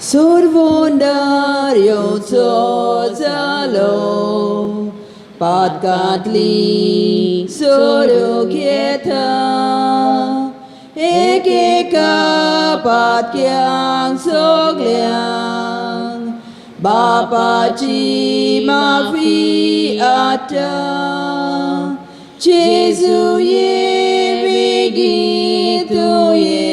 Survondarioco zalo Patkatli Surukieta Ekeka Patkyang Sogliang Bapachi Mafi Ata Jesu ye Vigitu ye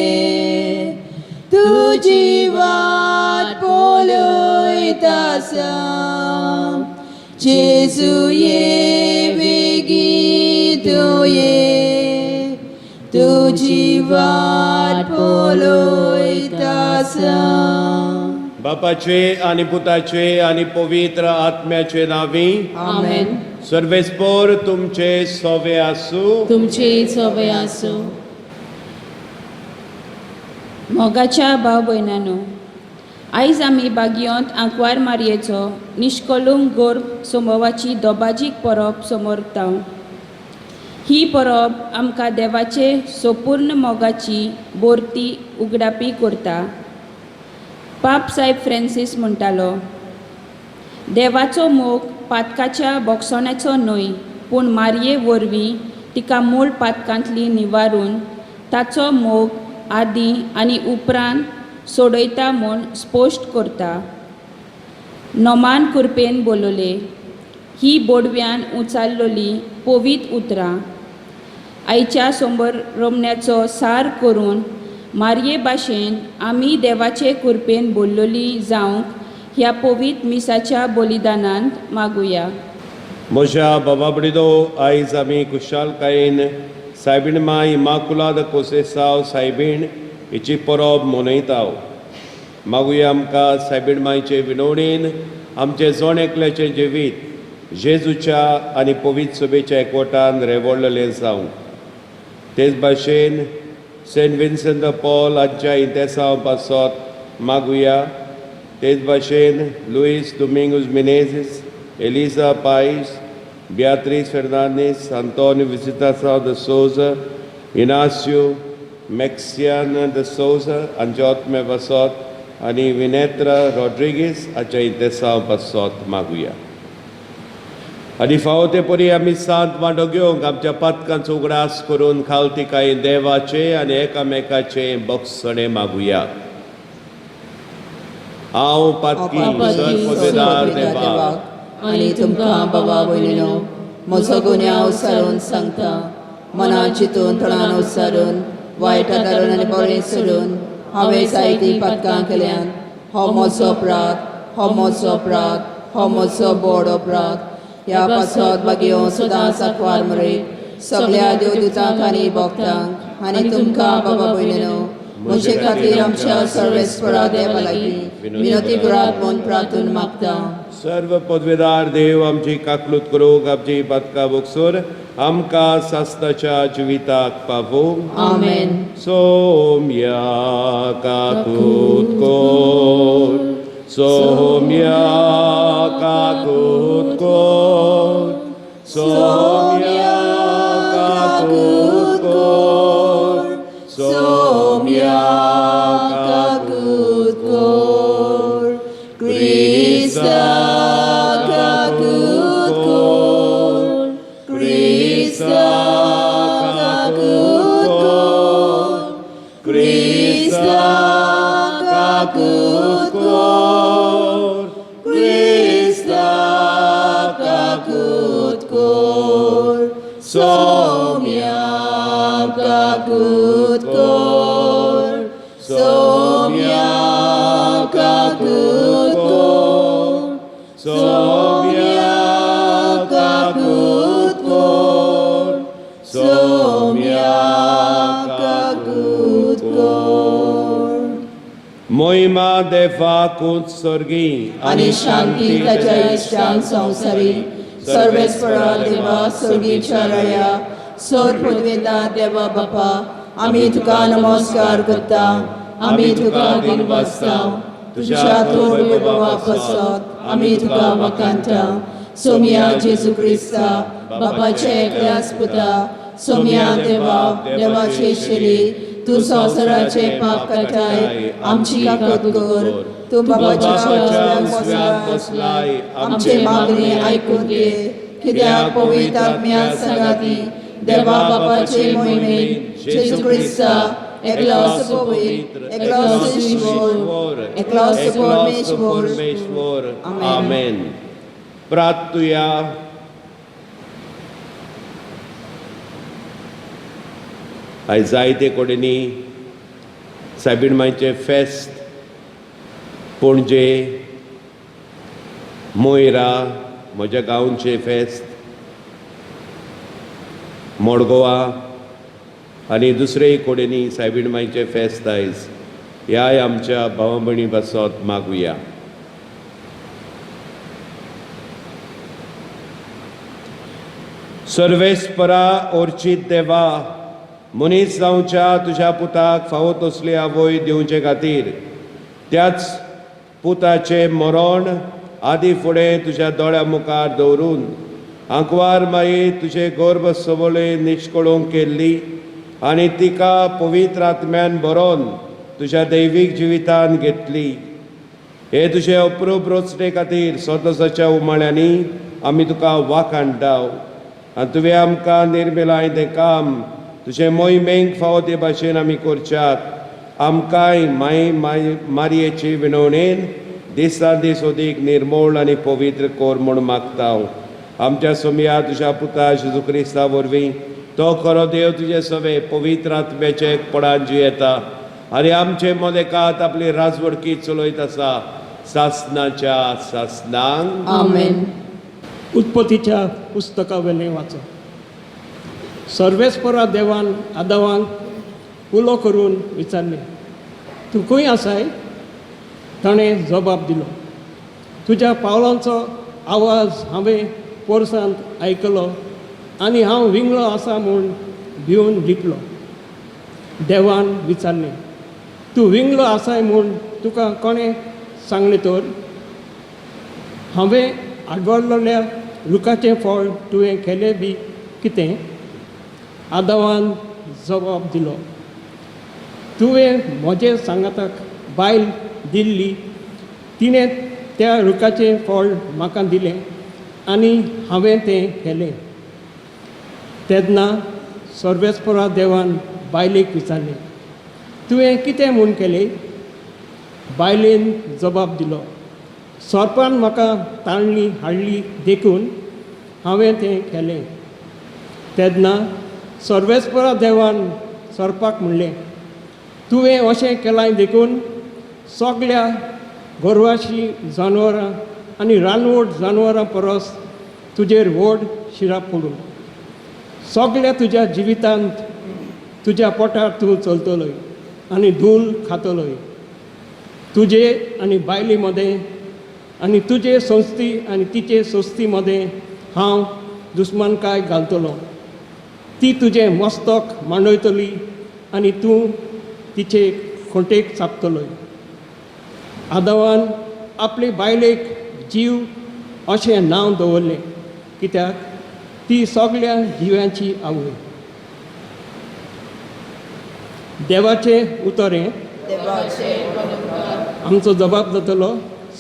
Tu jivat poloi tasam Jesu ye Vigitu ye Tu jivat poloi tasam बापाचे आणि पुताचे आणि पवित्र आत्म्याचे नावी आमेन. सर्वेस्पोर तुमचे सोवे आसू. तुमचे सवय आसो. मोगाच्या भाव भयणांनो, आयज आमी बागयोंत आंकवार मारयेचो निश्कलूंक गोर सोमोवाची दोबाजीक परब समोरताव. ही परब आमकां देवाचे संपूर्ण मोगाची बोरती उगडापी करता. पाप साहेब फ्रांसीस म्हणटालो, देवाचो मोग पातकाच्या बोगसोण्याचो न्हय, पूण मारये वरवीं तिका मूळ पातकांतली निवारून ताचो मोग आदी आनी उपरांत सोडयता म्हूण स्पश्ट करता. नोमान कुरपेन बोलोले, ही बोडव्यान उचाल्लोली पवित उतरां आयच्या समोर रमण्याचो सार करून मारये भाशेन आमी देवाचे कुरपेन बोल्लोली जावंक ह्या पवित मिसाच्या बलिदानांत मागुया. म्हज्या बाबा बडिदो, आयज आमी कुशालकायेन सायबीण माय इमाकुलाद कोसेसाव सायबीण हिची परब मनयताव. मागुया आमकां सायबीण मायचे विनवणेन आमचे जण एकल्याचें जिवीत जेजूच्या आनी पवित्र सभेच्या एकवटान रेवळ्ळलें जावंक. तेच भाशेन सेंट विन्संट द पॉल हांच्या इंतेसांव पासत मागुया. तेच भाशेन लुईस डोमिंगोस मिनेझीस, एलिजा पायस, बियात्रीस Fernandes, Antonio विजितासांव the Souza, Inácio मॅक्सियान the सोजा हांच्या आत्मे पासत आनी विनेत्रा रॉड्रिगीस हांच्या इंतेसांव पासत मागुया. आनी फावो ते परी आमी सांत वांटो घेवंक आमच्या पातकांचो उगडास करून खालतिकाय देवाचे आनी एकामेकाचे बक्षणे मागुया. हांव पातकी सर्पदार देवाक आनी तुमकां बाबा भयणीनो म्हजो गुन्यांव उसारून सांगता. मनान चिंतून तोंडान उसारून वायट आदारून आनी बरें सोडून हांवें जायतीं पातकां केल्यान हो म्हजो अपराध, हो म्हजो अपराध, हो म्हजो बोड अपराध. ह्या पासत बागयो सदांच आंकवार मरे सगळ्या देवदूतांक आनी भक्तांक आनी तुमकां बाबा भयणीनो म्हजे खातीर आमच्या सर्वेस्परा देवा लागीं विनोती करात म्हूण प्रार्थून मागता. सर्व पदवेदार देव आमची काकलूत करूंक आमची पातकां बोगसोर आमकां सास्ताच्या जिविताक पावूं. आमेन. सोम्या काकूत कोर, सोम्या काकूत कोर, सोम्या काकूत कोर, सोम्या काकूत कोर. Krista kakut kor, Krista kakut kor, Krista kakut kor, Krista kakut kor, Somya kakut kor, Somya kakut kor, Somya kakut kor, Somya kakut kor. मोहिमा देवा कुंत स्वर्गी आणि शांती ताच्या इष्टांक संवसारी सर्वेस्परा देवा स्वर्गीच्या राया सोर पदवेदार देवा बापा आमी तुका नमस्कार करता. आमी तुका दिनवासता. तुझ्या तोड विभवा पासत आमी तुका वकांता. सोम्या जेजू क्रिस्ता बापाचे एकल्याच पुता सोम्या देवा देवाचे शरीर तूं संवसाराचे पाप काटाय आमची काकूत कर तूं बाबाच्या उजव्याक बसलाय आमचे मागणे आयकून घे कित्याक पवित्र आत्म्या संगाती देवा बापाचे मोहिमेत जेजू क्रिस्ता एकलोस पवित्र एकलोस ईश्वर एकलोस परमेश्वर आमेन. प्रार्थुया. आयज जायते कडेनी सायबीण मांयचें फेस्त पणजे मोयरा म्हज्या गांवचें फेस्त मडगांवा आनी दुसरेय कडेनी सायबीण मांयचें फेस्त आयज ह्याय आमच्या भावा भयणी बसत मागुया. सर्वेस्परा ओर्चित देवा मनीस जावच्या तुज्या पुताक फावो तसली आवय दिवचे खातीर त्याच पुताचे मरण आदी फुडें तुज्या दोळ्या मुखार दवरून आंकवार माये तुजे गर्भ सबोळे निश्कळूंक केल्ली आनी तिका पवित्र आत्म्यान बरोवन तुज्या दैवीक जिवितान घेतली. हे तुजे अप्रूप रोचणे खातीर स्वतसाच्या उमाळ्यांनी आमी तुका वाखाणटाव आनी तुवें आमकां निर्मिलाय तें काम तुजे मोहिमेक फावो ते भाशेन आमी करच्यात आमकांय मारयेची विनवणेन दिसान दीस अदीक निर्मळ आनी पवित्र कोर म्हूण मागतां. आमच्या सोम्या तुज्या पुता जेजू क्रिस्ता वरवीं तो खरो देव तुजे सवे पवित्र आत्म्याचे एकपणान जियेता आनी आमचे मदेकात आपली राजवडकी चलयत आसा सासणाच्या सासणांक. आमेन. उत्पत्तीच्या पुस्तका वेलें वाचप. सर्वेस्परा देवान आदावांक उलो करून विचारले तूं खंय आसाय. ताणें जबाब दिलो तुज्या पावलांचो आवाज हांवें पोरसांत आयकलो आनी हांव विंगळो आसा म्हूण भिवन लिपलो. देवान विचारलें तूं विंगळो आसाय म्हूण तुका कोणें सांगलें तर. हांवें आडवरलेल्या रुखाचें फळ तुवें केलें बी कितें. आदावान जबाब दिलो तुवें म्हजे सांगाताक बायल दिल्ली तिणें त्या रुखाचें फळ म्हाका दिलें आनी हांवें तें केलें. तेन्ना सर्वेस्परा देवान बायलेक विचारलें तुवें कितें म्हूण केलें. बायलेन जबाब दिलो सोरपान म्हाका ताळणी हाडली देखून हांवें तें केलें. तेन्ना सर्वेस्परा देवान सोरपाक म्हणलें तुवें अशें केलां देखून सगळ्या गोरवाशी जानवरां आनी रानवट जानवरां परस तुजेर व्हड शिराप पडूं. सगळ्या तुज्या जिवितांत तुज्या पोटार तूं चलतलोय आनी धूल खातलोय. तुजे आनी बायले मदें आनी तुजे संस्ती आनी तिचे सोस्ती मदें हांव दुस्मानकाय घालतलो. ती तुजें मस्तक मांडयतली आनी तूं तिचे खोंटेक चापतलोय. आदावान आपले बायलेक जीव अशें नांव दवरलें कित्याक ती सगळ्या जिव्यांची आवय. देवाचें उतरें आमचो जबाब जातलो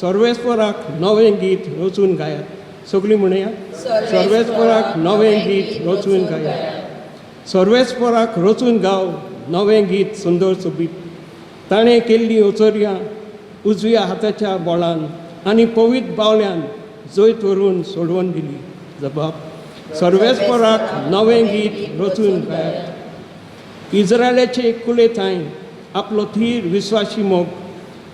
सर्वेस्पराक नवें गीत रचून गायात. सगळीं म्हणया सर्वेस्पराक नवें गीत रचून गायात. सर्वेस्पराक रचून गाव नवें गीत सुंदर सोबीत. ताणें केल्लीं ओचऱ्यां उजव्या हाताच्या बोळान आनी पवित्र बावल्यान जैत व्हरून सोडवून दिली. जबाब सर्वेस्पराक नवें गीत रचून गायात. इस्रायलाचे कुलेथाय आपलो थीर विस्वासी मोग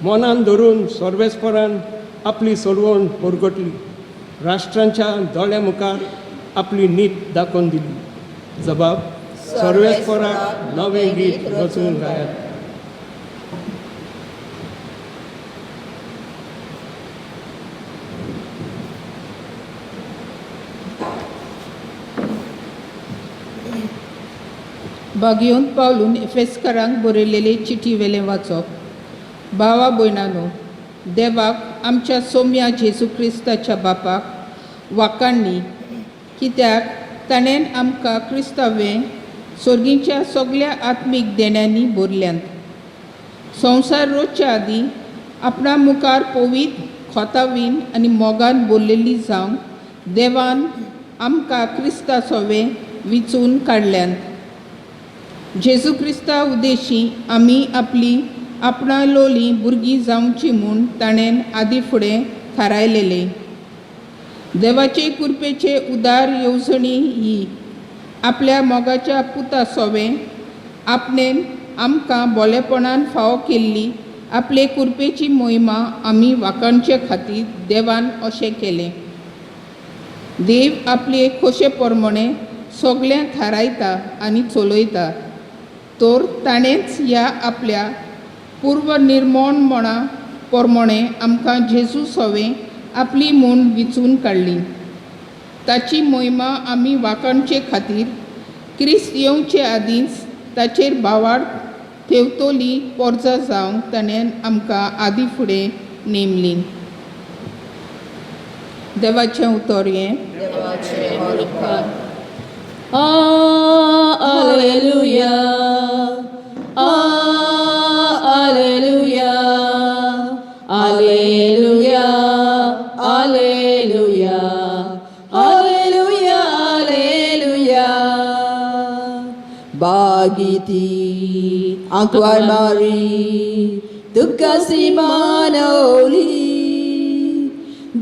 मनान धरून सर्वेस्परान आपली सोडवण परगटली. राष्ट्रांच्या दोळ्या मुखार आपली नीत दाखोवन दिली. जबाब सर्वेस्पराक नवें गीत रचून गायात. बागयोंत पावलून एफेसकारांक बरयलेली चिटी वेलें वाचप. भावा भयणांनो, देवाक आमच्या सोम्या जेजू क्रिस्ताच्या बापाक वाखाणणी कित्याक ताणें आमकां क्रिस्तावें सर्गीच्या सगळ्या आत्मीक देण्यांनी भरल्यांत. संवसार रोजच्या आदीं आपणा मुखार पवित्र खोतावीन आनी मोगान भरलेली जावंक देवान आमकां क्रिस्ता सोवे विचून काडल्यांत. जेजू क्रिस्ता उद्देशी आमी आपली आपणालोली भुरगीं जावची म्हूण ताणें आदीं फुडें थारायलेले. देवाचे कृपेचे उदार येवजणी ही आपल्या मोगाच्या पुता सोवे आपणेन आमकां बोलेपणान फावो केल्ली आपले कृपेची मोहिमा आमी वाखणचे खातीर देवान अशें केलें. देव आपले खोशे प्रमाणे सगळें थारायता आनी चलयता. तर ताणेंच ह्या आपल्या पूर्व निर्मोणपणा प्रमाणे आमकां जेजू सोवे आपली म्हूण विचून काडली. ताची मोहिमा आमी वाखणचे खातीर क्रिस्त येवचे आदींच ताचेर भावार्थ थेवतोली पोरजां जावंक ताणें आमकां आदीं फुडें नेमली. देवाचें उतर हें. Alleluia, Alleluia, Alleluia, Alleluia, Alleluia, Alleluia. Bagiti angkwar Mari, tukasi manoli,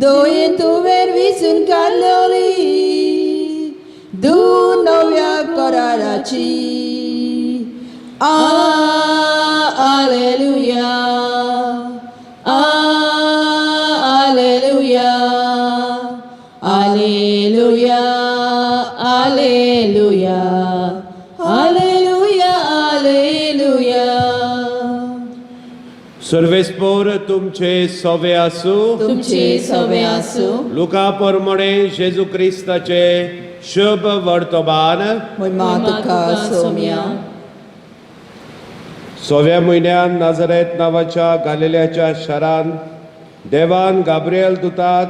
doye tuver visun kaloli. Du nowia korarachi. Alleluia, Alleluia, Alleluia, Alleluia, Alleluia, Alleluia. सर्वेस्पोर तुमचे सोवे आसूं. तुमचे सवे आसूं. लुका प्रमाणे जेजू क्रिस्ताचे शुभ वर्तमान. महिमा तुका सोम्या. सोव्या म्हयन्यान नाझरेत नांवाच्या गालिल्याच्या शारान देवान गाब्रिएल दुताक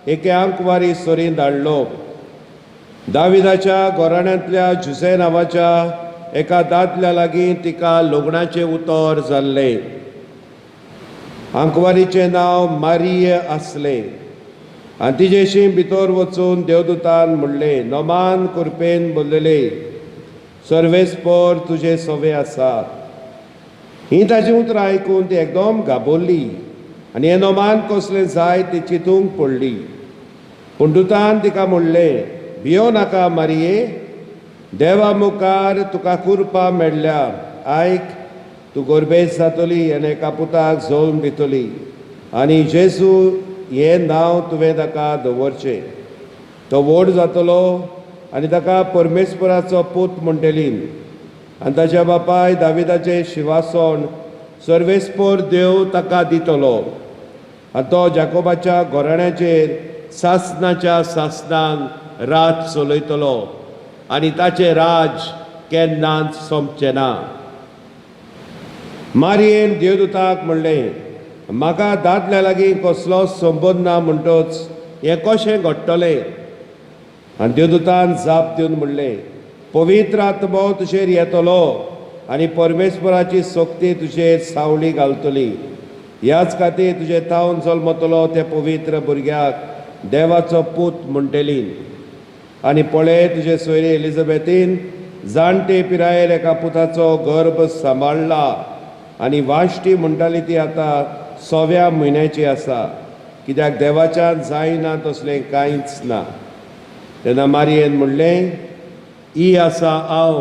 एके आंकवारी सोरीन धाडलो. दाविदाच्या घराण्यांतल्या जुसे नांवाच्या एका दादल्या लागीं तिका लग्नाचें उतर जाल्लें. आंकवारीचें नांव मारिय आसलें. आनी तिजेशी भितर वचून देवदूतान म्हणलें, नोमान कुरपेन बोललेले, सर्वेस्पोर तुजे सोवे आसात. ही ताची उतरां आयकून ती एकदम घाबरली आनी हें नोमान कसलें जाय ती चिंतूंक पडली. पूण दुतान तिका म्हणलें, भियो नाका मारिये, देवा मुखार तुका कुरपा मेळ्ळ्या. आयक, तूं गोरबेज जातली आनी एका पुताक जळून दितली आनी जेजू हें नांव तुवें ताका दवरचें. तो व्हड जातलो आनी ताका परमेश्वराचो पूत म्हणटली. आनी ताच्या बापाय दाविदाचें शिवासण सर्वेस्पोर देव ताका दितलो. आनी तो जाकोबाच्या घराण्याचेर सासनाच्या सासनान रात चलयतलो आनी ताचें राज केन्नाच सोंपचें ना. मारयेन देवदूताक म्हणलें, म्हाका दादल्या लागीं कसलो संबंद ना म्हणटच हें कशें घडटलें? आनी देवदूतान जाप दिवन म्हणलें, पवित्र आत्मो तुजेर येतलो आनी परमेश्वराची सोक्ती तुजेर सावळी घालतली. ह्याच खातीर तुजे तावन जल्मतलो ते पवित्र भुरग्याक देवाचो पूत म्हणटली. आनी पळय, तुजे सोयरी एलिझाबेथीन जाणटे पिरायेर एका पुताचो गर्भ सांबाळला आनी वाश्टी म्हणटाली ती आतां 6व्या म्हयन्याची आसा, कित्याक देवाच्यान जायना तसलें कांयच ना. तेन्ना मारयेन म्हणलें, ही आसा हांव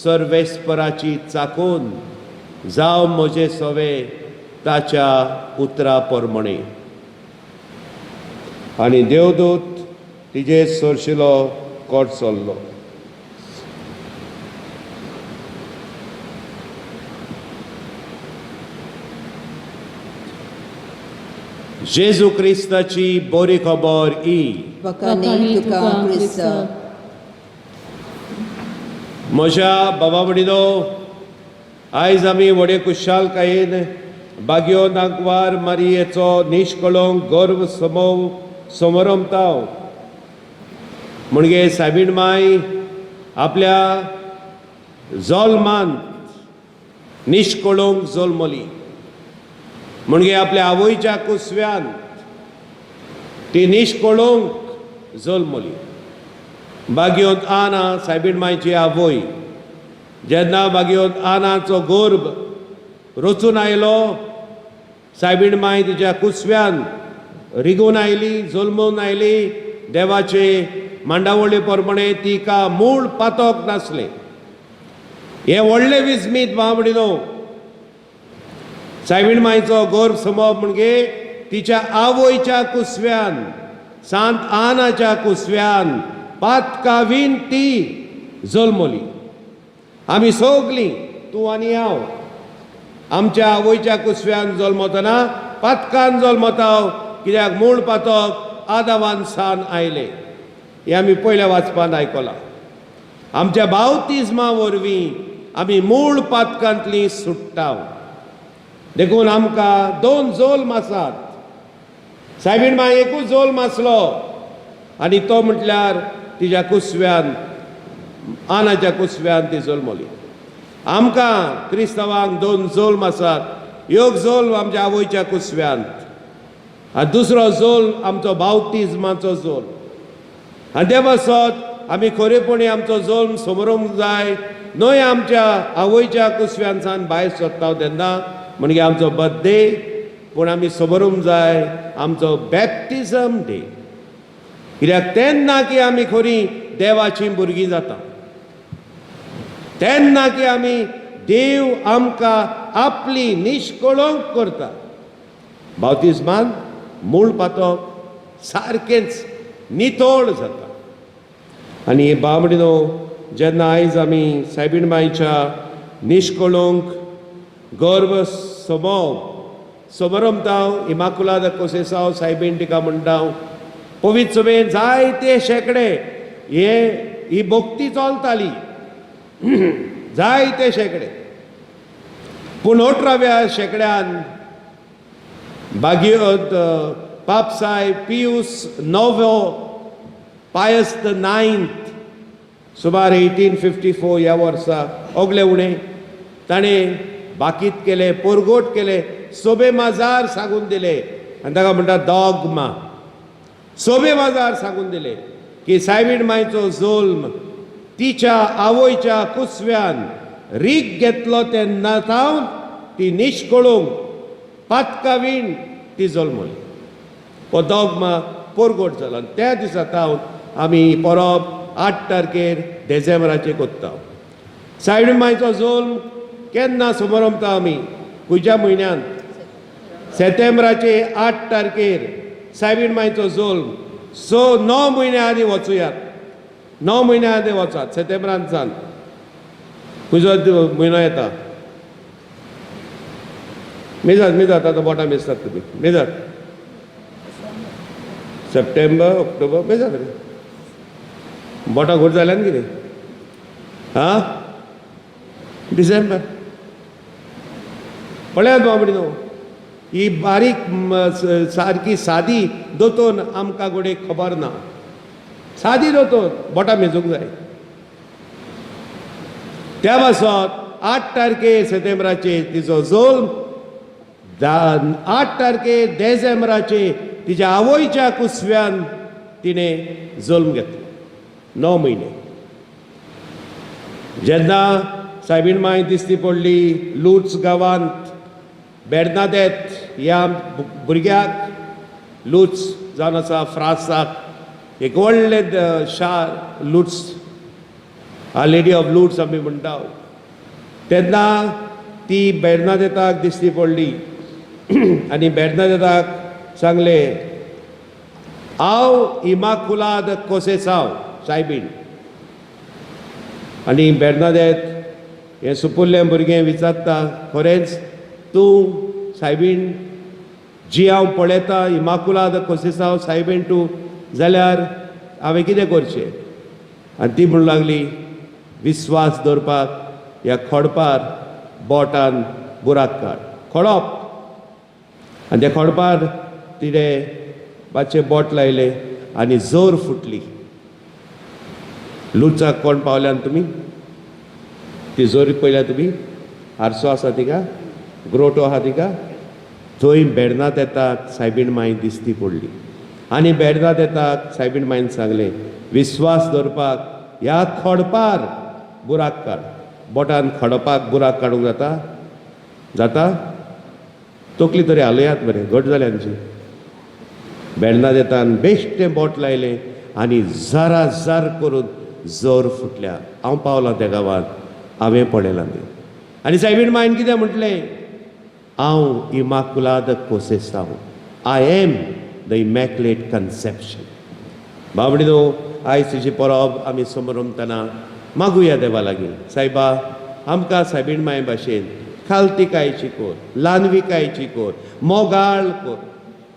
सर्वेस्पराची चाकून, जावं म्हजे सोवे ताच्या उतरा प्रमाणे. आनी देवदूत तिजे सरशिलो कोट चल्लो. जेजू क्रिस्ताची बरी खबर ही. वखाणी तुका क्रिस्त. म्हज्या भावा भयणीनो, आयज आमी व्हडे खुशालकायेन बागयो नागवार मारयेचो निश्कळंक गर्व समारंभताव. म्हणजे सायबीण माय आपल्या जल्मांत निश्कळोंक जल्मली म्हणजे आपल्या आवयच्या कुसव्यान ती निश्कळोंक जल्मली. बागयोंत आना सायबीण मांयची आवय जेन्ना बागयोंत आनाचो गर्भ रचून आयलो, सायबीण मांय तिच्या कुसव्यान रिगून आयली, जल्मून आयली. देवाचे मांडावळी प्रमाणे तिका मूळ पातोक नासले. हे व्हडले विस्मीत बाबडीनो. सायबीण मांयचो गर्भ समोवप म्हणजे तिच्या आवयच्या कुसव्यान, सांत आनाच्या कुसव्यान पातकावीन ती जल्मली. आमी सगलीं, तूं आनी हांव, आमच्या आवयच्या कुसव्यान जल्मतना पातकान जल्मता. कित्याक मूळ पातक आदावान सान आयले. हे आमी पयल्या वाचपान आयकलां. आमच्या बावतिजमा वरवीं आमी मूळ पातकांतलीं सुट्टा. देखून आमकां 2 जल्म आसात. सायबीण मांय एकूच जल्म आसलो आनी तो म्हटल्यार तिच्या कुसव्यान, आनाच्या कुसव्यान ती जल्मली. आमकां क्रिस्तांवांक 2 जल्म आसात. एक जल्म आमच्या आवयच्या कुसव्यान आनी दुसरो जल्म आमचो बावतिजमाचो जल्म. आनी ते पासत आमी खरेपणी आमचो जल्म समरोवंक जाय. न्हय आमच्या आवयच्या कुसव्यान सावन भायर सरता तेन्ना म्हणजे आमचो बर्थडे, पूण आमी समरोवंक जाय आमचो बॅप्टिजम डे. कित्याक तेन्ना की आमी खरी देवाचीं भुरगीं जाता. तेन्ना की आमी देव आमकां आपली निश्कळोंक करता. बावतिजमान मूळ पातक सारकेंच नितळ जाता. आनी बामडीनो, जेन्ना आयज आमी सायबीण मांयच्या निश्कळोंक गर्भ समरमता, इमाकुलादा कोसेसांव सायबीण तिका म्हणटा. पवित्र सभेन जायते शेकडे ही भक्ती चलताली, जायते शेकडे. पूण 18व्या शेकड्यान बागयोंत पापसाय पियूस 9वो, पायस द 9th, सुमार 1854 ह्या वर्सा ओगले उणें ताणें बाकीत केले, पोरगोट केले, सोबे माजार सांगून दिले. आनी ताका म्हणटा डॉग्मा. सोबे माजार सांगून दिले की सायबीण मांयचो जल्म तिच्या आवयच्या कुसव्यान रीग घेतलो तेन्ना तावन ती निश्कळोंक पातकावीण ती जल्मली. हो डॉग्मा पोरगोट जालो. आनी त्या दिसा तावन आमी परब 8 तारखेर डिसेंबराचे कोत्ता. सायबीण मांयचो जल्म केन्ना समरमता आमी? खंयच्या म्हयन्यान? सप्टेंबराचे 8 तारखेर सायबीण मांयचो जल्म. 9 म्हयने आदी वचुयात. 9 म्हयने आदी वचात. सप्टेंबरांतसान खंयचो म्हयनो येता? मेजात आतां बोटां मेजतात तुमी. मेजात सप्टेंबर, ऑक्टोबर मेजात रे. बोटां घोट जाल्यान कितें? हां, डिसेंबर. पळयात बाबडीनो, ही बारीक सारकी सादी दोतोन आमकां घोडे खबर ना. सादी दोतोन बोटां मेजूंक जाय. त्या पासत 8 तारखेर सप्टेंबराचे तिचो जल्म. 8 तारखेर डिसेंबराचे तिच्या आवयच्या कुसव्यान तिणें जल्म घेतलो. 9 म्हयने. जेन्ना सायबीण मांय दिसती पडली लुट्स गांवांत, बेर्नादेत ह्या भुरग्याक लुट्स जावन आसा फ्रांसाक एक व्हडलें शार लुट्स, आ लेडी ऑफ लुट्स आमी म्हणटा. तेन्ना ती बेर्नादेताक दिसती पडली आनी बेर्नादेताक सांगलें, हांव इमाकुलाद कोसेसांव सायबीण. आनी बेर्नादेत हें सुपुल्लें भुरगें विचारता, खरेंच तूं सायबीण जी हांव पळयता इमाकुलाद कोसेसांव सायबीण तूं, जाल्यार हांवें कितें करचें? आनी ती म्हणूंक लागली, विस्वास दवरपाक ह्या खोडपार बोटान बुराक काड. खोडप. आनी त्या खोडपार तिणें मातशें बोट लायलें आनी जोर फुटली. लुचाक कोण पावल्यान तुमी? तिजोरी पळयल्या तुमी आरसो आसा तिका ग्रोटो आहा तिका थंय बेडनात येतात सायबीण माय दिसती पडली आनी बेडनात येतात सायबीण मायन सांगलें विस्वास दवरपाक ह्या खोडपार बुराक काड बोटान खडपाक बुराक काडूंक जाता तकली तरी हालयात बरें घट जाली आमची बेडनात येता आनी बेश्टें बोट लायलें आनी जरा जर करून जोर फुटल्या हांव पावलां त्या गांवांत हांवें पडयलां तें आनी सायबीण मायन कितें म्हटलें हांव इमाकुलाद कोसेसांव I am the immaculate conception बाबडीनो आयज तुजी परब आमी समोर रमतना मागुया देवा लागीं सायबा आमकां सायबीण माय भाशेन खालतिकायची कोर ल्हानविकायची कोर मोगाळ कोर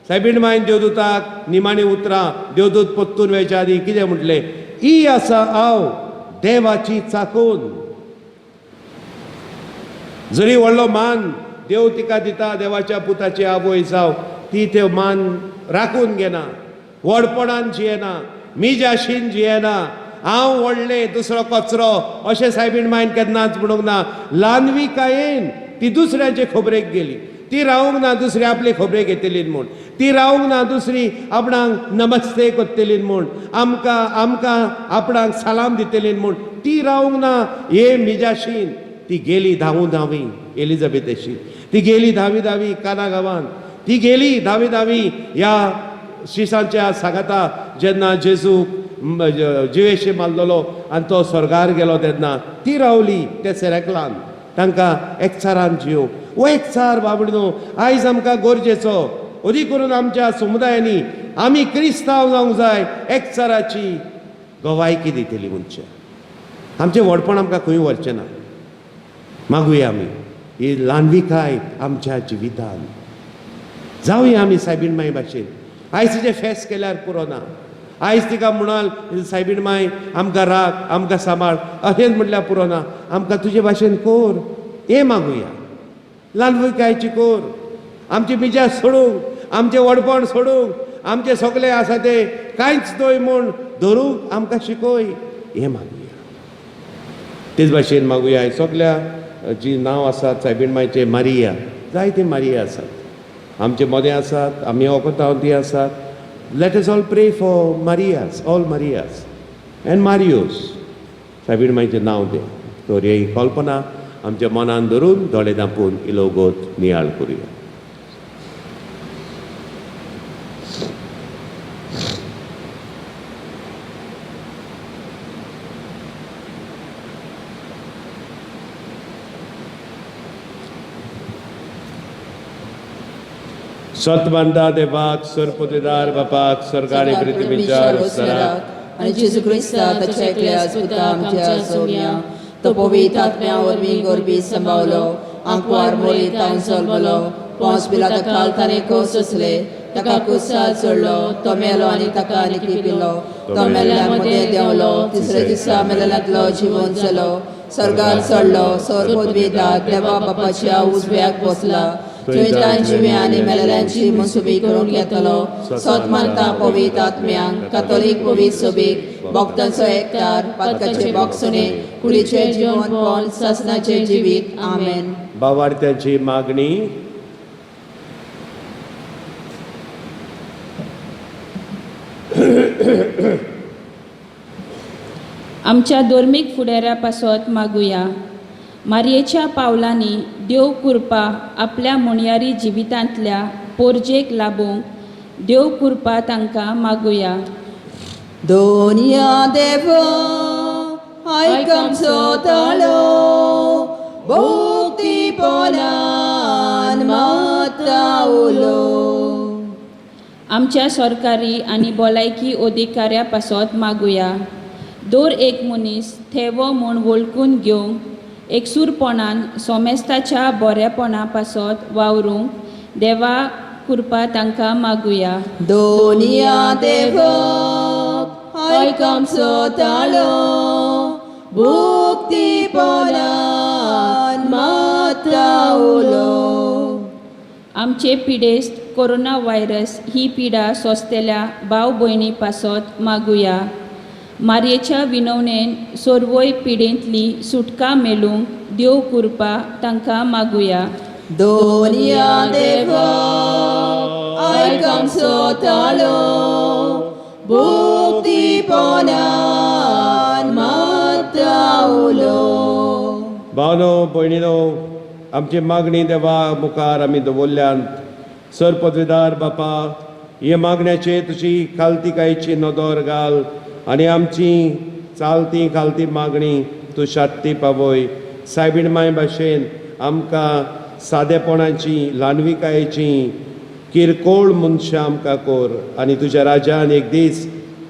सायबीण मायन देवदूताक निमाणी उतरां देवदूत पत्तून वेच्या आदी कितें म्हटलें ई आसा हांव देवाची चाकून जरी व्हडलो मान देव तिका दिता देवाच्या पुताची आवय जाव ती ते मान राखून घेना व्हडपणान जियेना मिजाशीन जियेना हांव व्हडलें दुसरो कचरो अशें सायबीण मायन केन्नाच म्हणूंक ना ल्हानविकायेन ती दुसऱ्याचे खबरेक गेली ती रावूंक ना दुसरी आपली खबरेक येतली म्हूण ती रावूंक ना दुसरी आपणाक नमस्ते करतली म्हूण आमकां आपणाक सलाम दितली म्हूण ती रावूंक ना हे मिजाशीन ती गेली धावी एलिझाबेथेशी ती गेली धावी काना गांवांत ती गेली धावी ह्या श्रीसांच्या सांगाता जेन्ना जेजूक जिवेशी मारलेलो आनी तो स्वर्गार गेलो तेन्ना ती रावली त्या सेरेकलान तांकां एकचारान जियो वो एकचार बाबडीनो आयज आमकां गरजेचो अदी करून आमच्या समुदायांनी आमी क्रिस्तांव जावंक जाय एकचाराची गवायकी दितली मनशां आमचें व्हडपण आमकां खंय व्हरचें ना मागुया आमी ही ल्हानविकाय आमच्या जिवितान जावया आमी सायबीण माय भाशेन आयज तिजें फेस्त केल्यार पुरो ना आयज तिका म्हणाल सायबीण माय आमकां राख आमकां सांबाळ अशेंच म्हटल्यार पुरो ना आमकां तुजे भाशेन कोर हें मागुया ल्हानविकायची कोर आमची मिजा सोडूंक आमचें व्हडपण सोडूंक आमचें सगळें आसा तें कांयच न्हय म्हूण धरूंक आमकां शिकोय हें मागुया तेच भाशेन मागुया सगल्या जी नांव आसात सायबीण मायचे मारिया जायती मारिया आसात आमचे मोदें आसात आमी वखदां ती आसात लेट अस ऑल प्रे फॉर मारियास ऑल मारियास एंड मारियोस सायबीण मायचें नांव दे तर ही कल्पना आमच्या मनान धरून दोळे धांपून इलोगोत नियाळ करुया सतमंदा देवाक सरपोतेदार बापाक स्वर्गाने पृथ्वीच्या उस्ताराक आणि जेजू क्रिस्ता ताच्या एकल्या पुता आमच्या सोम्या तो पवित्र आत्म्या वरवीं गोरबी सांबाळलो आंकवार मोरी तावन चलबलो पोंस पिलाता काल ताणे कोस असले ताका कुसात चडलो तो मेलो आनी ताका निकी पिलो तो मेल्या मध्ये देंवलो तिसऱ्या दिसा मेलेल्यांतलो जिवन जालो स्वर्गार चडलो सौर पदवीदार देवा बापाच्या उजव्याक बसला थंयच्यान जिवे आनी मेलेल्यांची मनसुबी करून घेतलो सत मानता पवित्र आत्म्यांक कातोलीक पवित्र सभेक भक्तांचो एकठार पातकाचे भोगसणे कुडीचे जीवनपण सासणाचे जिवीत आमेन भावार्थ्याची मागणी आमच्या धर्मीक फुडाऱ्या पासत मागुया मारयेच्या पावलांनी देव कृपा आपल्या मोणयारी जिवितांतल्या पोरजेक लाभूंक देव कृपा तांकां मागुया दोनिया देव आयकामचो ताळो भोक्ती पोलान मातावलो आमच्या सरकारी आनी भलायकी अधिकाऱ्या पासत मागुया दर एक मनीस थेवो म्हूण वळखून घेवंक एकसूरपणान सोमेस्ताच्या बरेपणा पासत वावरूंक देवा कृपा तांकां मागुया दोनिया देव आयकामचो ताळो भोक्ती पोलान मातावलो आमचे पिडेस्त कोरोना व्हायरस ही पिडा सोंसतेल्या भाव भयणी पासत मागुया मारयेच्या विनवणेन सोर्वोय पिडेंतली सुटका मेळूंक देव कृपा तांकां मागुया. Donia deva aikam sotalo bukti ponan mataulo. भावनो भयणीनो, आमची मागणी देवा मुखार आमी दवरल्यान सर पदवीदार बापा, हे मागण्याचे तुजी खालतीकायेची नदर घाल आनी आमची चालती खालती मागणी तूं शांती पावय. सायबीण माय भाशेन आमकां सादेपणाची ल्हानविकायेची किरकोळ मनशां आमकां कोर आनी तुज्या राजान एक दीस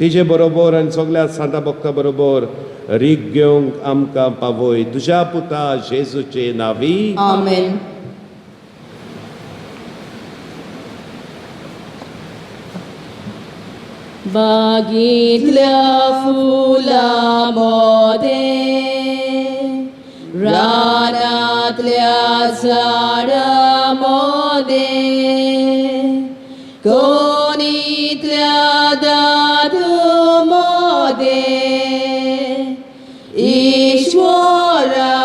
तिजे बरोबर आनी सगळ्या सांता भक्ता बरोबर रीग घेवंक आमकां पावय. तुज्या पुता जेजूचे नांवी. Amen. बागेतल्या फुलांमध्ये रानातल्या झाडांमध्ये कोणीतल्या दादूमध्ये ईश्वरा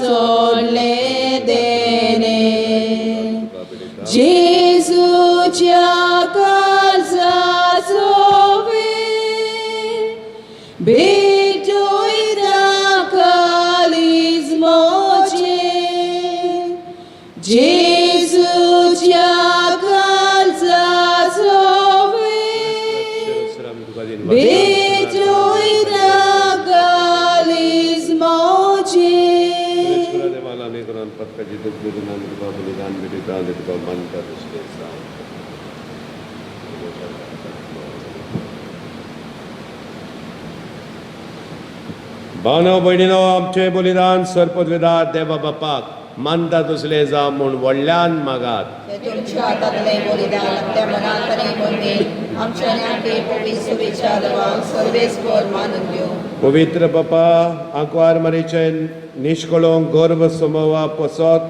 सोडले देणे जेजूच्या काळजा बेजोईदा कालिझमोचे जेजूच्या काळजा बेजोईदा कालिझमोचे. भावनो भयणीनो, आमचे बलिदान सर पदवीदार देवा बापाक मानता तसले जावं म्हूण व्हडल्यान मागात. ते तुमच्या हातांतलें बलिदान त्या मनांत आनी मनीन आमच्या नाटे पवित्र सुविचार देवाक सर्वेस्पर मानून घेवं. पवित्र बापा, आंकवार मारीचे निश्कळोंक गर्भ समोवा पसत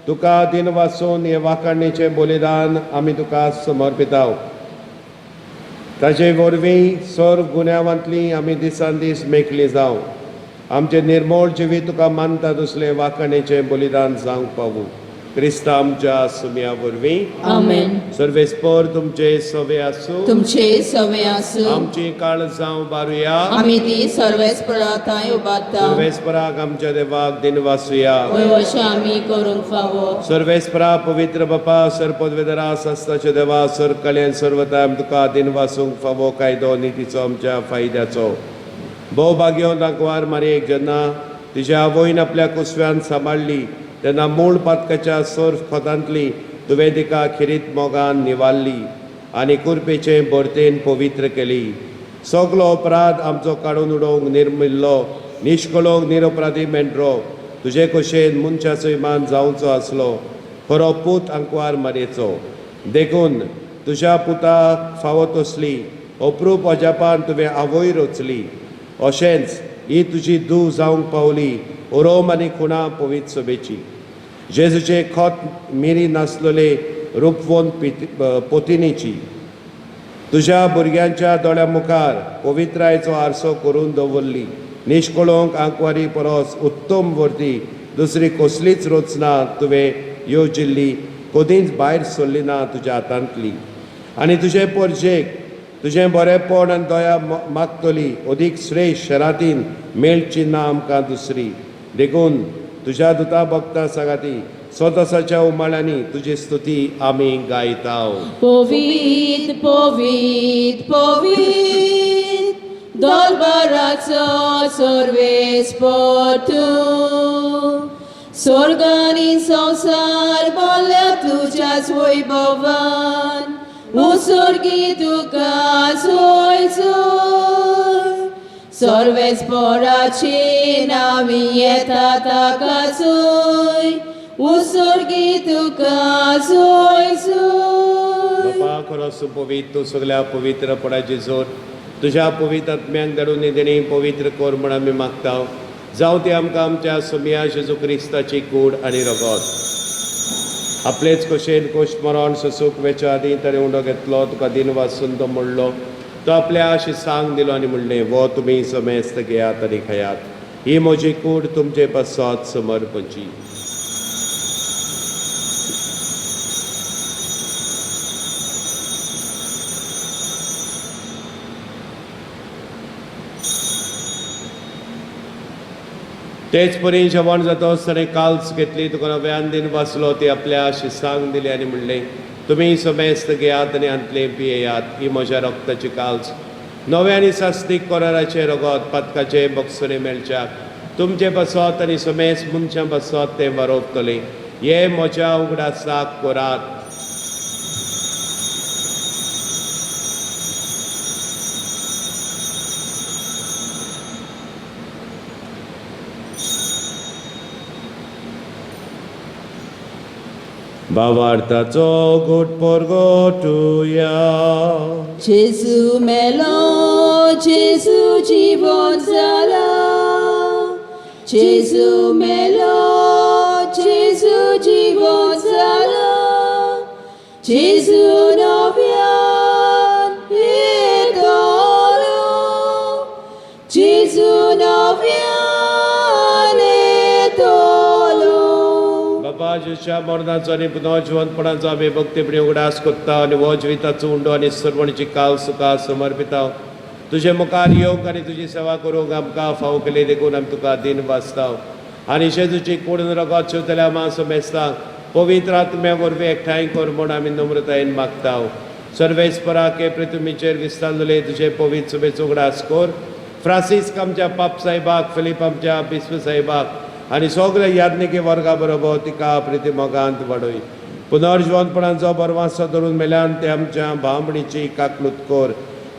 तुका दिन वाचून हे वाकाणणेचे बलिदान आमी तुका समर्पिताव. ताचे वरवीं सर गुन्यांवांतलीं आमी दिसान दीस मेकली जावं. आमचे निर्मळ जिवी तुका मानता तसले वाकाणेचे बलिदान जावंक पावूं. क्रिस्ता आमच्या सुम्या वरवीं. आमेन. सर्वेस्पर तुमचे सवे आसूं. तुमचे सवे आसूं. आमची काळ जावं बारुया. आमी ती सर्वेस्परांताय उबारता. सर्वेस्पराक आमच्या देवाक दिन वाचुया. अशें आमी करूंक फावो. सर्वेस्परा पवित्र बापा, सर पदवीधरा सस्ताचे देवा, सर कल्याण सर्वता आमी तुका दिन वाचूंक फावो कायदो नितीचो आमच्या फायद्याचो. भोवभाग्यो नागवार मारयेक जेन्ना तिच्या आवयन आपल्या कुसव्यान सांबाळली तेन्ना मूळ पातकाच्या सर खोतांतली तुवें तिका खिरीत मोगान निवाल्ली आनी कुरपेचे बर्तेन पवित्र केली. सगलो अपराध आमचो काडून उडोवंक निर्मिल्लो निश्कळोवंक निरपराधी मेंढरो तुजे कुशेन मनशाचो इमान जावचो आसलो. खरो पूत आंकवार मारयेचो देखून तुज्या पुताक फावो तसली अप्रूप अजापान तुवें आवय रचली. अशेंच ही तुजी धूव जावंक पावली उरोम आनी खुणा पवित्र सभेची. जेजूचे खोत मिरी नासलेले रूपवंत पोतिनीची तुज्या भुरग्यांच्या दोळ्या मुखार पवित्रायेचो आरसो करून दवरली. निश्कळोवंक आंकवारी परस उत्तम वर्ती दुसरी कसलीच रचना तुवें येवजिल्ली कधीच भायर सरली ना तुज्या हातांतली. आनी तुजे परजेक तुजें बरेंपण आनी दया मागतली अदीक श्रेश्ठ शरातीन मेळची ना आमकां दुसरी. देखून तुज्या दुता भक्ता सगाती स्वतसाच्या उमाळ्यांनी तुजी स्तुती आमी गायताव. पवित्र पवित्र पवित्र दरबाराचो सर्वेस्पर तूं. स्वर्ग आनी संवसार भरल्या तुज्याच वैभवान. उसर्गी तुका सोय सोय. सर्वेस्पराचे नावी येता ताका सोय. उसर्गी तुका सोय सोय. बापा खरोच पवित्र तूं सगळ्या पवित्रपणाची जोर तुज्या पवित्र आत्म्यांक धाडून देणी पवित्र कर म्हण आमी मागताव. जावं ती आमकां आमच्या सुम्या जेजू क्रिस्ताची कूड आनी रगत. आपलेच कशेन कोश्ट मरण ससूक वेच्या आदी ताणें उंडो घेतलो तुका दिन वाचून तो म्हणलो तो आपल्या शिसांक दिलो आनी म्हणलें वो तुमी समेस्त घेयात आनी खयात ही म्हजी कूड तुमचे पसत समर्पची. तेच परी जेवण जाता आसतना काल्स घेतली तुका नव्यान दिन वाचलो ती आपल्या शिसांक दिली आनी म्हणलें तुमी समेस्त घेयात आनी अंतले पियेयात ही म्हज्या रक्ताची काल्स नवे आनी सास्तीक कोराराचे रगत पदकाचे बक्षरे मेळच्याक तुमचे बसत आनी समेस्त मनशां बसत ते बरोवतले हे म्हज्या उगडासाक कोरात. भावार्थाचो घोट घोटुया. जेजू मेलो जेजू जिवंत जाला जेजू मेलो जेजू जिवंत जाला जेजू नव्यान येतलो जेजू नव्यान येतलो. बाबा जेच्या मरणाचो आनी पुनर्जिवंतपणाचो आमी भक्तीपणी उगडास कोत्ता आनी हो जिविताचो उंडो आनी सर्वणीची काल सुका समर्पिता. तुजे मुखार येवंक आनी तुजी सेवा करूंक आमकां फाव केली देखून आमी तुका दिन वाचता आनी जेजूची कूडून रगत शिवतल्या आमा समेस्तांक पवित्र आत्म्या वरवीं एकठांय कर म्हूण आमी नम्रतायेन मागता. सर्वेस्पराक हे पृथ्वीचेर विस्तारलेले तुजे पवित्र सभेचो उगडास कर. फ्रांसीस आमच्या पाप साहेबाक फिलीप आमच्या बिस्व साहेबाक आनी सगळे याज्ञिकी वर्गा बरोबर तिका प्रिती मोगांत वाडय. पुनर्जिवंतपणाचो बरवासो धरून मेल्यान ते आमच्या भावमणीची काकलूत कर.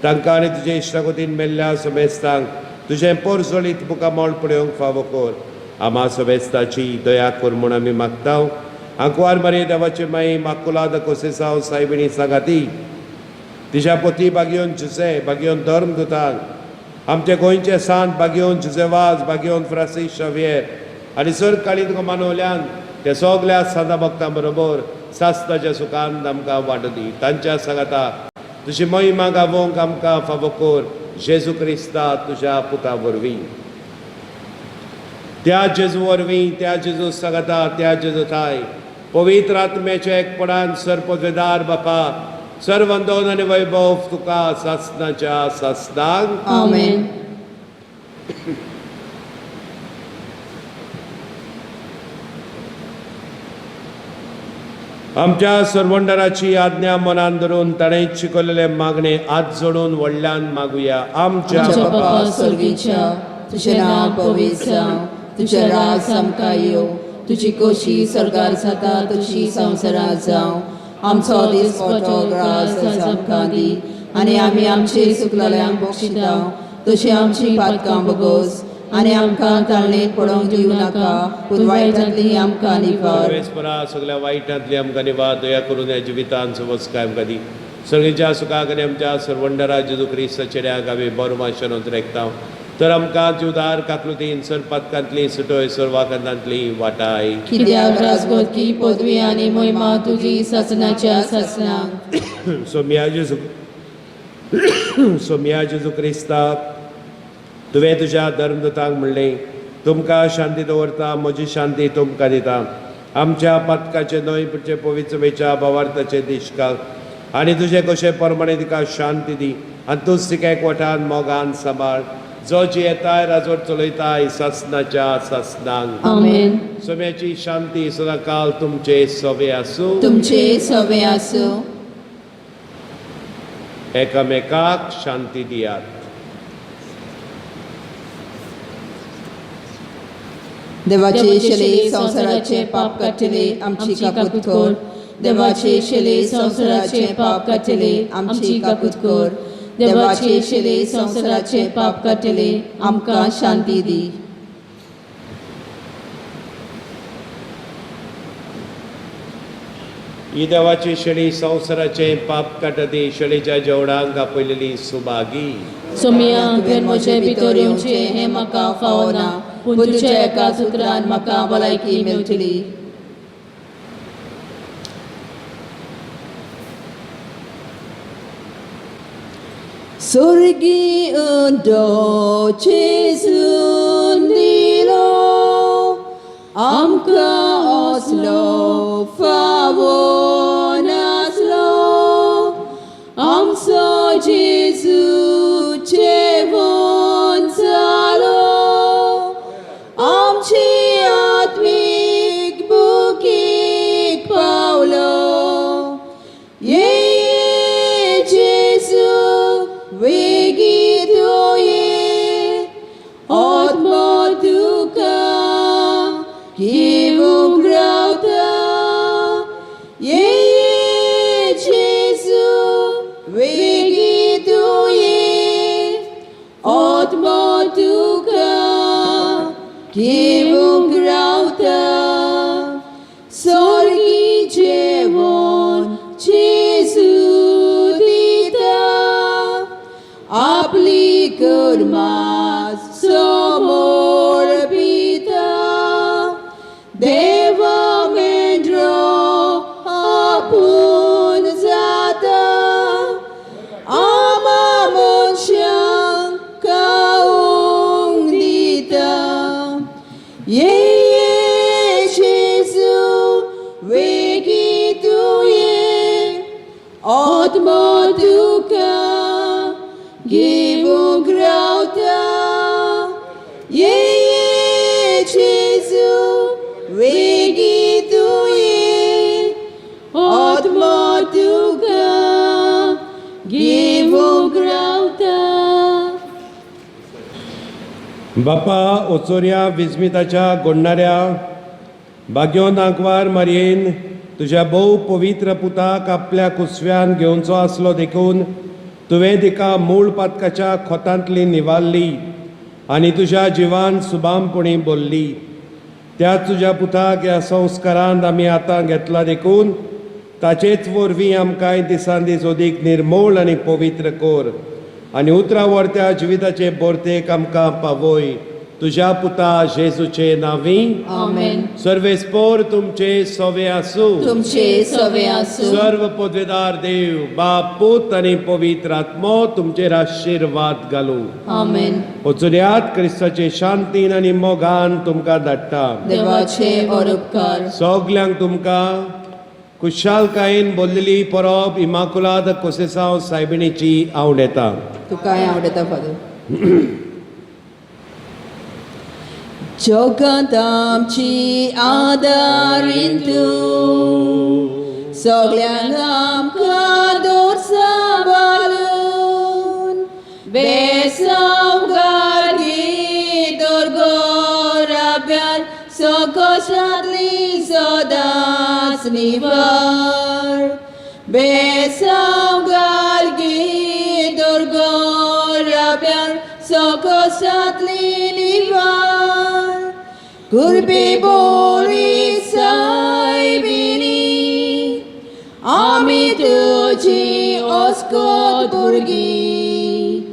तांकां आनी तुजे इश्टागतीन मेल्ल्या समेस्तांक तुजें पोरजोळीत मुखार मोल पळोवंक फावो कर. आमा समेस्ताची दया कर म्हूण आमी मागता. आंकवार मारी देवाची माई माकुलाद कोसेसांव सायबिणी सांगाती तिच्या पोती बागयोन जुसे बागयोन धर्मदुतांक आमचे गोंयचे सांत बागयोन जुजेवाज बागयोन फ्रांसीस शावियर आनी सर काळी तुका मानवल्यान त्या सगल्या सांता भक्तां बरोबर सास्ताच्या सुखांत आमकां वाडदी. तांच्या सांगाता तुजी महिमा गावोवंक आमकां फावो कर. जेजू क्रिस्ता तुज्या पुता वरवीं त्या जेजू वरवीं त्या जेजू सांगाता त्या जेजू थाय पवित्र आत्म्याच्या एकपणान सरपदवेदार बापा सर्वंदोन आनी वैभव तुका सासनाच्या सासनाक आमेन. आमच्या सर्वंडराची आज्ञा मनान धरून ताणें शिकयलेले मागणे आज जोडून व्हडल्यान मागुया. आमच्या बापा स्वर्गीच्या तुझें नांव पवित्र जावं तुजें राज आमकां येवं तुजी खोशी स्वर्गार जाता तशी संवसारांत जावं. आमचो दिसपटो ग्रास आज आमकां दी आनी आमी आमचे चुकलेल्यांक बक्षिता तशी आमची पातकां बगोस आनी आमकां ताळणेक पडोवंक दिवं नाका पूण वायटांतली आमकां निवार. सर्वेस्परा सगळ्या वायटांतली आमकां निवार दया करून ह्या जिवितांत समजकाय आमकां दी. सगळींच्या सुखाक आनी आमच्या सर्वंडरा जेजू क्रिस्ताचेड्याक आमी बरो माशेन रेखता. तर आमकां जीवदार काकलुतीन सर पदकांतली सुटोय सर्वांकांतली वाटाय. कित्याक राजगोदकी पदवी आनी महिमा तुजी ससनाच्या ससनाक. सोम्या जेजू क्रिस्ता तुवें तुज्या धर्मदूतांक म्हणलें तुमकां शांती दवरता म्हजी शांती तुमकां दिता. आमच्या पदकाचे न्हय पुढचे पवित्र सभेच्या भावार्थाचे दिश्काक आनी तुजे कशे प्रमाणे तिका शांती दी आनी तूं तिका एकवटान मोगान सांबाळ. जो जी येताय राजवट चलयताय ससनाच्या ससनाक. आमेन. सोम्याची शांती सदांकाल तुमचे सवे आसूं. तुमचे सवे आसूं. एकामेकाक शांती दियात. देवाचे शेले संसाराचे पाप काडटले आमची काकूत कर. देवाचे शेले संसाराचे पाप काडटले आमची काकूत कर. देवाचे शेले संसाराचे पाप काडटले आमकां शांती दी. ही देवाची शेळी संवसाराचे पाप काटती शेळीच्या जेवणाक आपयलेली सुभागी. सोम्या तुवें म्हजे भितर येवचे हें म्हाका फावो ना पूण तुज्या एका सुत्रान म्हाका भलायकी मेळटली. Surgi undo Jesun dilo amka oslo favon aslo amso Jesu chevon salo amchi atmik bukik Paulo ye Jesu Vegitoye Otmotuka Kivum Grauta Ye Jesu Vegitoye Otmotuka Kivum Grauta Sorgi Jevon Jesu Dita Apli kurmas somor pita Deva mendro apun zata Ama monsyang kaung dita Ye Jesu vegituye Otmotuka Givung grauta, ye Jesu, vegituye, otmotuka, givung grauta. बापा ओचोऱ्या विस्मिताच्या घडणाऱ्या भाग्योन आंकवार मारयेन तुझ्या भोव पवित्र पुताक आपल्या कुसव्यान घेवचो आसलो देखून तुवें तिका मूळ पातकाच्या खोतांतली निवाल्ली आनी तुज्या जिवान सुबामपणी बोल्ली त्या तुज्या पुताक ह्या संस्कारांत आमी आतां घेतला देखून ताचेच वरवीं आमकां कांय दिसान दीस ओदीक निर्मळ आनी पवित्र कोर आनी उतरावरत्या जिविताचे बोरतेक आमकां पावय तुज्या पुता जेजूचे नांवीं आमेन. सर्वेस्पोर तुमचे सोवे आसूं तुमचे सवे आसूं. सर्व पदवेदार देव बाप पूत आनी पवित्र आत्मो तुमचेर आशिर्वाद घालूं आमेन. वचुन्यात क्रिस्ताचे शांतीन आनी मोगान तुमकां धाडटा देवाचे उपकार सगल्यांक तुमकां कुशालकायेन बोल्लेली परब इमाकुलाद कोसेसांव सायबिणीची आवड येता तुकाय आवडता फादर. जगांत आमची आदारीन तूं सगल्यांक आमकां दोर सांबाळून बेसांव गार्गी दोरगोराब्यान सकोशांतली सदांच निवार बेसांव गार्गी दोरगोराब्यान सकोशांतली निवार Kurbi bori saibini Ami tuji oskot burgi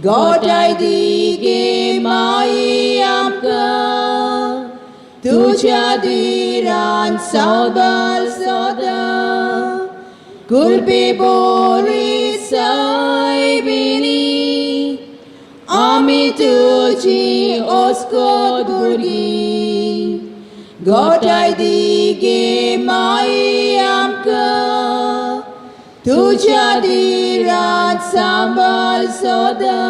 Gotai digi mai amka Tuja diran saudal soda Kurbi bori saibini Ami tuji oskot burgi Gotai digi mai amka Tuja diran sambal soda